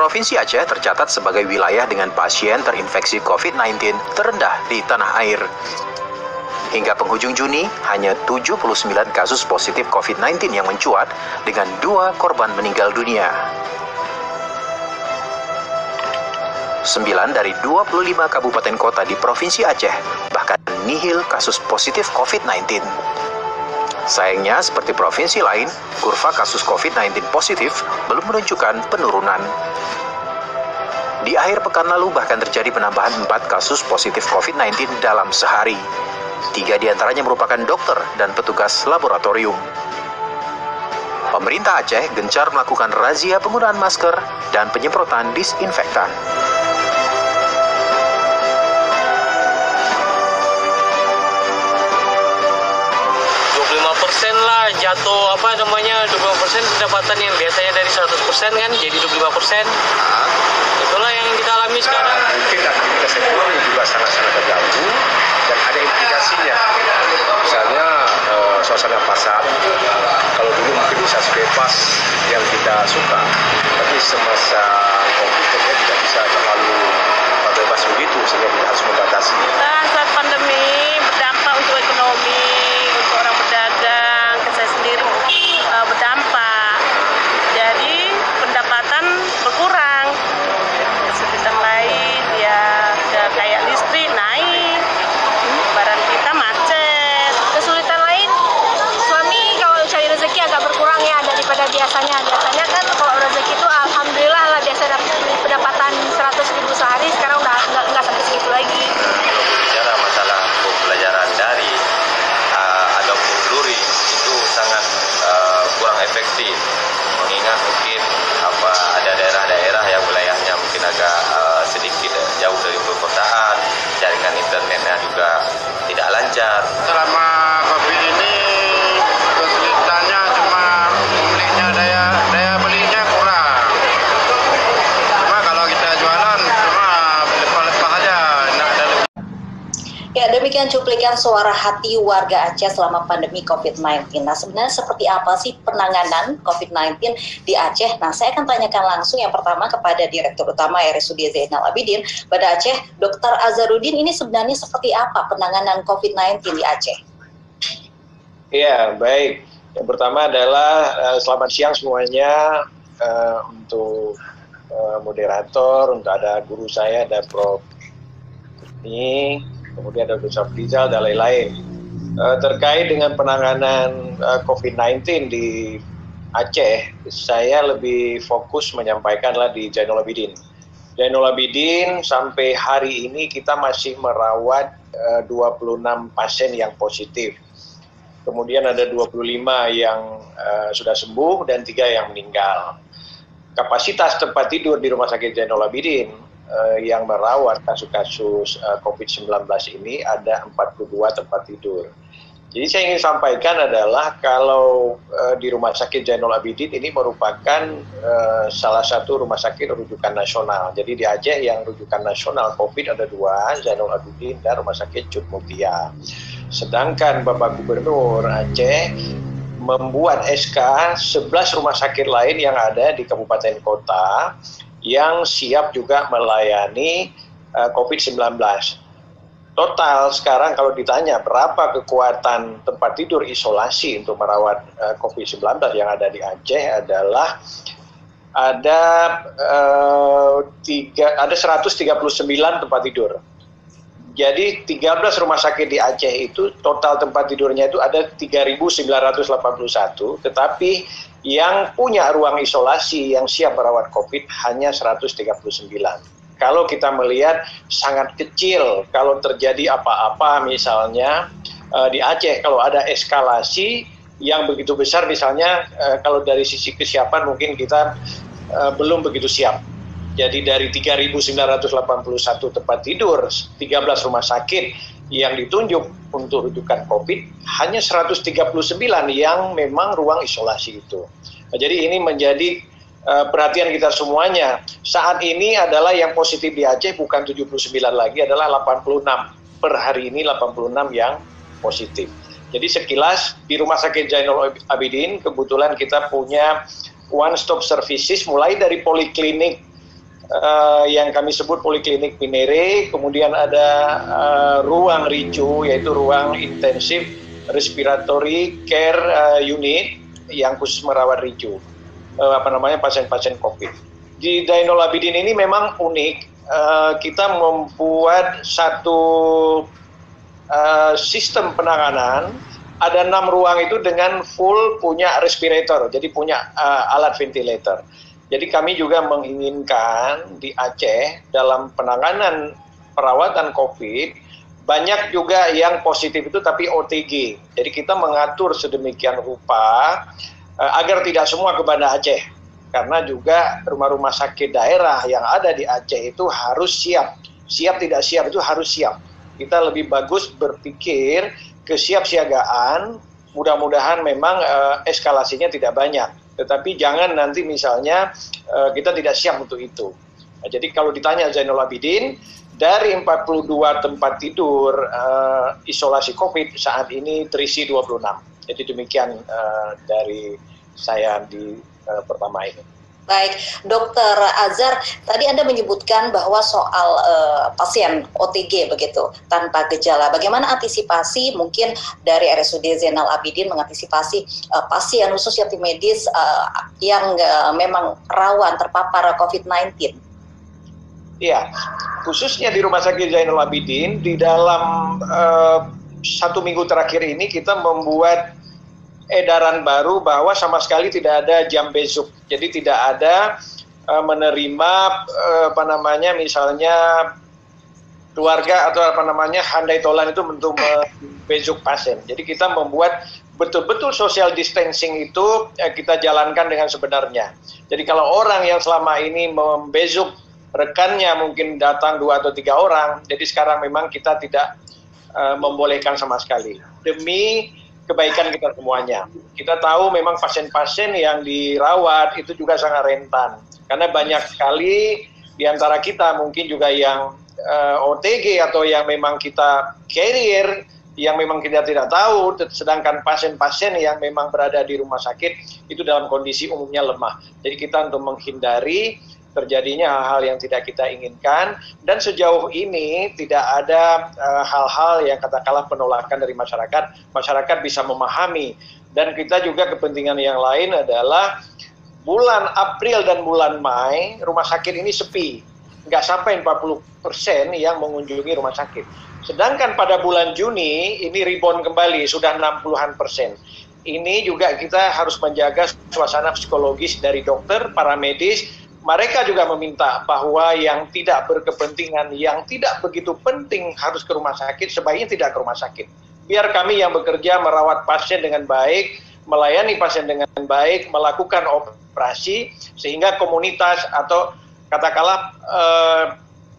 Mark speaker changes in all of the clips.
Speaker 1: Provinsi Aceh tercatat sebagai wilayah dengan pasien terinfeksi COVID-19 terendah di tanah air. Hingga penghujung Juni, hanya 79 kasus positif COVID-19 yang mencuat dengan 2 korban meninggal dunia. 9 dari 25 kabupaten kota di Provinsi Aceh bahkan nihil kasus positif COVID-19. Sayangnya, seperti provinsi lain, kurva kasus COVID-19 positif belum menunjukkan penurunan. Di akhir pekan lalu bahkan terjadi penambahan 4 kasus positif COVID-19 dalam sehari. 3 diantaranya merupakan dokter dan petugas laboratorium. Pemerintah Aceh gencar melakukan razia penggunaan masker dan penyemprotan disinfektan.
Speaker 2: 25% lah jatuh 25% pendapatan yang biasanya dari 100% kan jadi 25%. Itulah yang kita alami sekarang.
Speaker 3: Mungkin aktivitas ekonomi juga sangat-sangat terganggu dan ada implikasinya. Misalnya suasana pasar, kalau dulu mungkin bisa bebas yang kita suka, tapi semasa COVID ternyata tidak bisa terlalu bebas begitu, sehingga kita harus membatasi.
Speaker 4: Saat pandemi berdampak untuk ekonomi, untuk orang pedagang, ke saya sendiri berdampak. Jadi pendapatan berkurang. Kesulitan lain ya kayak listrik naik, barang kita macet. Kesulitan lain, suami kalau cari rezeki agak berkurang ya daripada biasanya. Biasanya kan kalau rezeki itu alhamdulillah lah biasa dapat pendapatan 100.000 sehari, sekarang udah nggak sampai segitu lagi.
Speaker 5: Bicara masalah pembelajaran dari ataupun luring itu sangat kurang efektif, mengingat mungkin ada daerah-daerah yang wilayahnya mungkin agak sedikit jauh dari perkotaan, jaringan internetnya juga tidak lancar.
Speaker 6: Selama COVID ini kesulitannya cuma belinya daya belinya kurang. Cuma kalau kita jualan cuma lepas-lepas aja, nggak ada lebih.
Speaker 7: Ya, demikian cuplikan suara hati warga Aceh selama pandemi COVID-19. Nah, sebenarnya seperti apa sih penanganan COVID-19 di Aceh? Nah, saya akan tanyakan langsung yang pertama kepada Direktur Utama RSUD Zainal Abidin pada Aceh, Dr. Azharuddin. Ini sebenarnya seperti apa penanganan COVID-19 di Aceh?
Speaker 3: Iya, baik. Yang pertama adalah selamat siang semuanya, untuk moderator, untuk ada guru saya, ada Prof. ini, kemudian ada Dr. Safrizal dan lain-lain. Terkait dengan penanganan COVID-19 di Aceh, saya lebih fokus menyampaikanlah di Zainal Abidin. Zainal Abidin sampai hari ini kita masih merawat 26 pasien yang positif. Kemudian ada 25 yang sudah sembuh dan 3 yang meninggal. Kapasitas tempat tidur di Rumah Sakit Zainal Abidin yang merawat kasus-kasus COVID-19 ini ada 42 tempat tidur. Jadi saya ingin sampaikan adalah kalau di Rumah Sakit Zainal Abidin ini merupakan salah satu rumah sakit rujukan nasional. Jadi di Aceh yang rujukan nasional COVID ada 2, Zainal Abidin dan Rumah Sakit Cut Mutia. Sedangkan Bapak Gubernur Aceh membuat SK 11 rumah sakit lain yang ada di kabupaten kota yang siap juga melayani COVID-19. Total sekarang kalau ditanya berapa kekuatan tempat tidur isolasi untuk merawat COVID-19 yang ada di Aceh adalah ada 139 tempat tidur. Jadi 13 rumah sakit di Aceh itu total tempat tidurnya itu ada 3.981, tetapi yang punya ruang isolasi yang siap merawat COVID hanya 139. Kalau kita melihat sangat kecil kalau terjadi apa-apa misalnya di Aceh, kalau ada eskalasi yang begitu besar misalnya kalau dari sisi kesiapan mungkin kita belum begitu siap. Jadi dari 3.981 tempat tidur, 13 rumah sakit yang ditunjuk untuk rujukan COVID, hanya 139 yang memang ruang isolasi itu. Nah, jadi ini menjadi perhatian kita semuanya. Saat ini adalah yang positif di Aceh bukan 79 lagi, adalah 86. Per hari ini 86 yang positif. Jadi sekilas di Rumah Sakit Zainal Abidin kebetulan kita punya one stop services mulai dari poliklinik yang kami sebut Poliklinik Pinere, kemudian ada ruang RICU, yaitu ruang intensif respiratory care unit yang khusus merawat RICU, pasien-pasien COVID. Di Zainul Abidin ini memang unik, kita membuat satu sistem penanganan, ada 6 ruang itu dengan full punya respirator, jadi punya alat ventilator. Jadi kami juga menginginkan di Aceh dalam penanganan perawatan COVID, banyak juga yang positif itu tapi OTG. Jadi kita mengatur sedemikian rupa agar tidak semua ke Banda Aceh. Karena juga rumah-rumah sakit daerah yang ada di Aceh itu harus siap. Siap tidak siap itu harus siap. Kita lebih bagus berpikir kesiapsiagaan, mudah-mudahan memang eskalasinya tidak banyak. Tetapi jangan nanti misalnya kita tidak siap untuk itu. Nah, jadi kalau ditanya Zainul Abidin, dari 42 tempat tidur isolasi COVID saat ini terisi 26. Jadi demikian dari saya di pertama ini.
Speaker 7: Baik, Dokter Azhar, tadi Anda menyebutkan bahwa soal pasien OTG begitu, tanpa gejala. Bagaimana antisipasi mungkin dari RSUD Zainal Abidin mengantisipasi pasien khususnya tim medis yang memang rawan terpapar COVID-19?
Speaker 3: Iya, khususnya di Rumah Sakit Zainal Abidin, di dalam 1 minggu terakhir ini kita membuat edaran baru bahwa sama sekali tidak ada jam besuk. Jadi tidak ada menerima misalnya keluarga atau handai tolan itu untuk membesuk pasien. Jadi kita membuat betul-betul social distancing itu kita jalankan dengan sebenarnya. Jadi kalau orang yang selama ini membesuk rekannya mungkin datang 2 atau 3 orang, jadi sekarang memang kita tidak membolehkan sama sekali. Demi kebaikan kita semuanya. Kita tahu memang pasien-pasien yang dirawat itu juga sangat rentan. Karena banyak sekali di antara kita mungkin juga yang OTG atau yang memang kita carrier, yang memang kita tidak tahu, sedangkan pasien-pasien yang memang berada di rumah sakit itu dalam kondisi umumnya lemah. Jadi kita untuk menghindari terjadinya hal-hal yang tidak kita inginkan, dan sejauh ini tidak ada hal-hal yang katakanlah penolakan dari masyarakat bisa memahami. Dan kita juga kepentingan yang lain adalah bulan April dan bulan Mei rumah sakit ini sepi, nggak sampai 40% yang mengunjungi rumah sakit. Sedangkan pada bulan Juni ini rebound kembali, sudah 60-an%. Ini juga kita harus menjaga suasana psikologis dari dokter, para medis. Mereka juga meminta bahwa yang tidak berkepentingan, yang tidak begitu penting harus ke rumah sakit, sebaiknya tidak ke rumah sakit. Biar kami yang bekerja merawat pasien dengan baik, melayani pasien dengan baik, melakukan operasi, sehingga komunitas atau katakanlah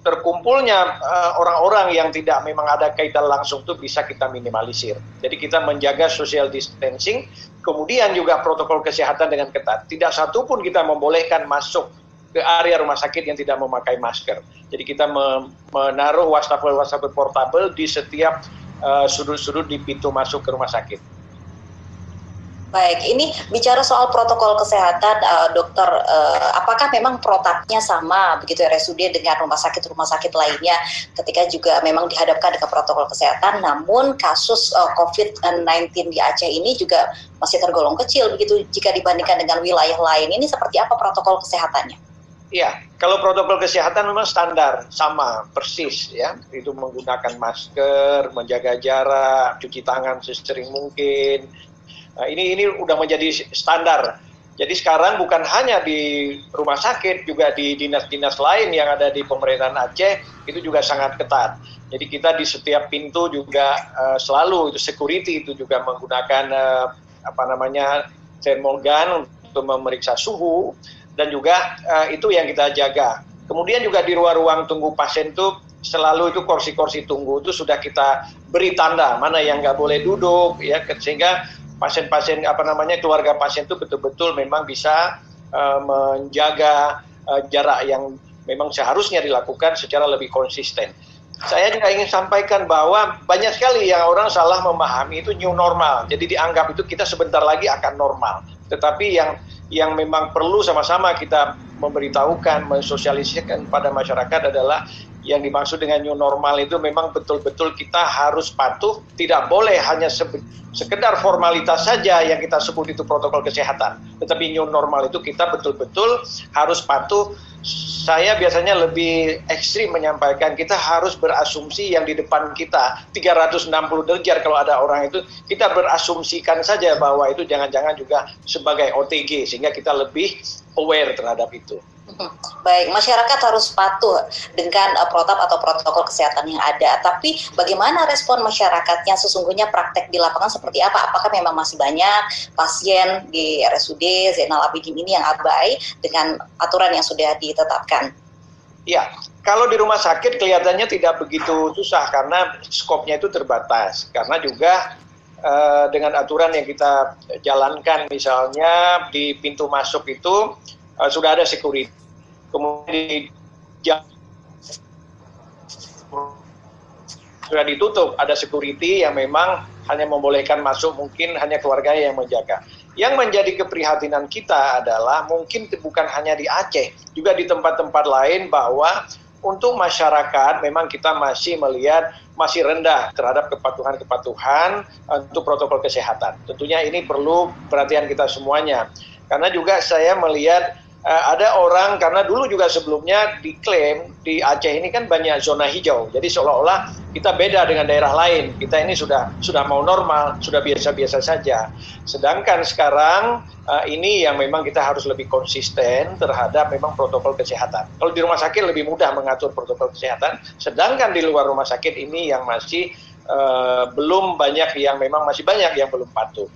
Speaker 3: terkumpulnya orang-orang yang tidak memang ada kaitan langsung itu bisa kita minimalisir. Jadi kita menjaga social distancing, kemudian juga protokol kesehatan dengan ketat. Tidak satu pun kita membolehkan masuk ke area rumah sakit yang tidak memakai masker. Jadi kita menaruh wastafel portable di setiap sudut-sudut di pintu masuk ke rumah sakit.
Speaker 7: Baik, ini bicara soal protokol kesehatan, dokter, apakah memang protapnya sama begitu RSUD dengan rumah sakit lainnya ketika juga memang dihadapkan dengan protokol kesehatan, namun kasus COVID-19 di Aceh ini juga masih tergolong kecil begitu jika dibandingkan dengan wilayah lain. Ini seperti apa protokol kesehatannya?
Speaker 3: Ya, kalau protokol kesehatan memang standar, sama, persis ya. Itu menggunakan masker, menjaga jarak, cuci tangan sesering mungkin. Nah, ini udah menjadi standar. Jadi sekarang bukan hanya di rumah sakit, juga di dinas-dinas lain yang ada di pemerintahan Aceh, itu juga sangat ketat. Jadi kita di setiap pintu juga selalu, itu security itu juga menggunakan thermal gun untuk memeriksa suhu, dan juga itu yang kita jaga. Kemudian juga di ruang-ruang tunggu pasien itu selalu itu kursi-kursi tunggu itu sudah kita beri tanda mana yang nggak boleh duduk ya, sehingga pasien-pasien keluarga pasien itu betul-betul memang bisa menjaga jarak yang memang seharusnya dilakukan secara lebih konsisten. Saya juga ingin sampaikan bahwa banyak sekali yang orang salah memahami itu new normal. Jadi dianggap itu kita sebentar lagi akan normal. Tetapi yang memang perlu sama-sama kita memberitahukan, mensosialisasikan pada masyarakat adalah yang dimaksud dengan new normal itu memang betul-betul kita harus patuh, tidak boleh hanya sekedar formalitas saja yang kita sebut itu protokol kesehatan. Tetapi new normal itu kita betul-betul harus patuh. Saya biasanya lebih ekstrim menyampaikan kita harus berasumsi yang di depan kita 360 derajat kalau ada orang itu kita berasumsikan saja bahwa itu jangan-jangan juga sebagai OTG sehingga kita lebih aware terhadap itu.
Speaker 7: Baik, masyarakat harus patuh dengan protokol kesehatan yang ada. Tapi bagaimana respon masyarakatnya sesungguhnya praktek di lapangan seperti apa? Apakah memang masih banyak pasien di RSUD Zainal Abidin ini yang abai dengan aturan yang sudah ditetapkan?
Speaker 3: Ya, kalau di rumah sakit kelihatannya tidak begitu susah karena skopnya itu terbatas. Karena juga dengan aturan yang kita jalankan, misalnya di pintu masuk itu sudah ada security, kemudian sudah ditutup, ada security yang memang hanya membolehkan masuk, mungkin hanya keluarga yang menjaga. Yang menjadi keprihatinan kita adalah mungkin bukan hanya di Aceh, juga di tempat-tempat lain bahwa untuk masyarakat memang kita masih melihat masih rendah terhadap kepatuhan-kepatuhan untuk protokol kesehatan. Tentunya ini perlu perhatian kita semuanya. Karena juga saya melihat ada orang, karena dulu juga sebelumnya diklaim di Aceh ini kan banyak zona hijau. Jadi seolah-olah kita beda dengan daerah lain. Kita ini sudah mau normal, sudah biasa-biasa saja. Sedangkan sekarang ini yang memang kita harus lebih konsisten terhadap memang protokol kesehatan. Kalau di rumah sakit lebih mudah mengatur protokol kesehatan, sedangkan di luar rumah sakit ini yang masih belum banyak, yang memang masih banyak yang belum patuh.